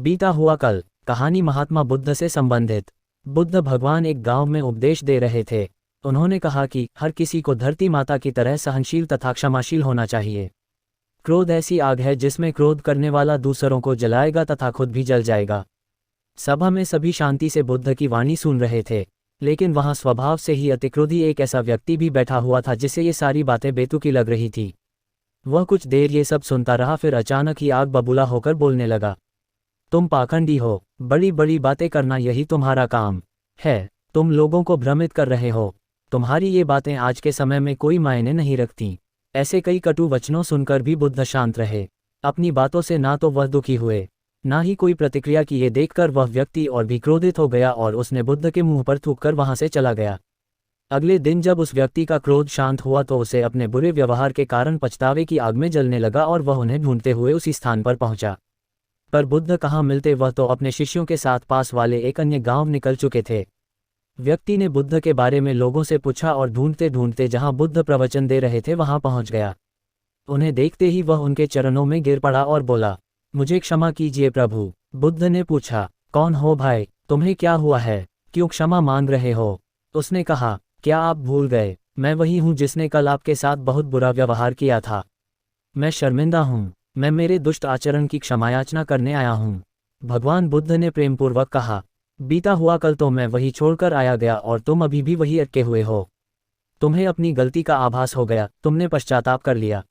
बीता हुआ कल। कहानी महात्मा बुद्ध से संबंधित। बुद्ध भगवान एक गांव में उपदेश दे रहे थे। उन्होंने कहा कि हर किसी को धरती माता की तरह सहनशील तथा क्षमाशील होना चाहिए। क्रोध ऐसी आग है जिसमें क्रोध करने वाला दूसरों को जलाएगा तथा खुद भी जल जाएगा। सभा में सभी शांति से बुद्ध की वाणी सुन रहे थे, लेकिन वहां स्वभाव से ही अतिक्रोधी एक ऐसा व्यक्ति भी बैठा हुआ था जिसे ये सारी बातें बेतुकी लग रही थी। वह कुछ देर ये सब सुनता रहा, फिर अचानक ही आग बबूला होकर बोलने लगा। तुम पाखंडी हो, बड़ी बड़ी बातें करना यही तुम्हारा काम है। तुम लोगों को भ्रमित कर रहे हो। तुम्हारी ये बातें आज के समय में कोई मायने नहीं रखती। ऐसे कई कटु वचनों सुनकर भी बुद्ध शांत रहे। अपनी बातों से ना तो वह दुखी हुए, ना ही कोई प्रतिक्रिया की। ये देखकर वह व्यक्ति और भी क्रोधित हो गया और उसने बुद्ध के मुंह पर थूककर वहां से चला गया। अगले दिन जब उस व्यक्ति का क्रोध शांत हुआ तो उसे अपने बुरे व्यवहार के कारण पछतावे की आग में जलने लगा और वह उन्हें ढूंढते हुए उसी स्थान पर पहुंचा। पर बुद्ध कहाँ मिलते, वह तो अपने शिष्यों के साथ पास वाले एक अन्य गांव निकल चुके थे। व्यक्ति ने बुद्ध के बारे में लोगों से पूछा और ढूंढते ढूंढते जहां बुद्ध प्रवचन दे रहे थे वहां पहुंच गया। उन्हें देखते ही वह उनके चरणों में गिर पड़ा और बोला, मुझे क्षमा कीजिए प्रभु। बुद्ध ने पूछा, कौन हो भाई, तुम्हें क्या हुआ है, क्यों क्षमा मांग रहे हो? उसने कहा, क्या आप भूल गए, मैं वही हूँ जिसने कल आपके साथ बहुत बुरा व्यवहार किया था। मैं शर्मिंदा हूँ, मैं मेरे दुष्ट आचरण की क्षमायाचना करने आया हूँ। भगवान बुद्ध ने प्रेमपूर्वक कहा, बीता हुआ कल तो मैं वही छोड़कर आया गया और तुम अभी भी वही अटके हुए हो। तुम्हें अपनी गलती का आभास हो गया, तुमने पश्चाताप कर लिया,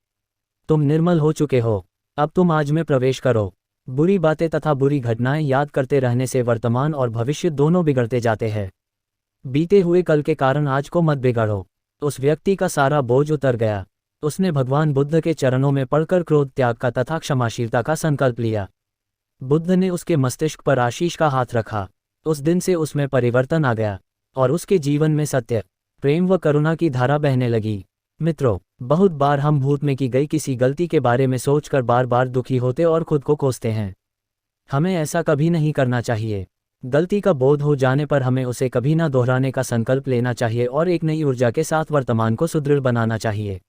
तुम निर्मल हो चुके हो। अब तुम आज में प्रवेश करो। बुरी बातें तथा बुरी घटनाएं याद करते रहने से वर्तमान और भविष्य दोनों बिगड़ते जाते हैं। बीते हुए कल के कारण आज को मत बिगाड़ो। उस व्यक्ति का सारा बोझ उतर गया। उसने भगवान बुद्ध के चरणों में पड़कर क्रोध त्याग का तथा क्षमाशीलता का संकल्प लिया। बुद्ध ने उसके मस्तिष्क पर आशीष का हाथ रखा। उस दिन से उसमें परिवर्तन आ गया और उसके जीवन में सत्य, प्रेम व करुणा की धारा बहने लगी। मित्रों, बहुत बार हम भूत में की गई किसी गलती के बारे में सोचकर बार बार दुखी होते और खुद को कोसते हैं। हमें ऐसा कभी नहीं करना चाहिए। गलती का बोध हो जाने पर हमें उसे कभी ना दोहराने का संकल्प लेना चाहिए और एक नई ऊर्जा के साथ वर्तमान को सुदृढ़ बनाना चाहिए।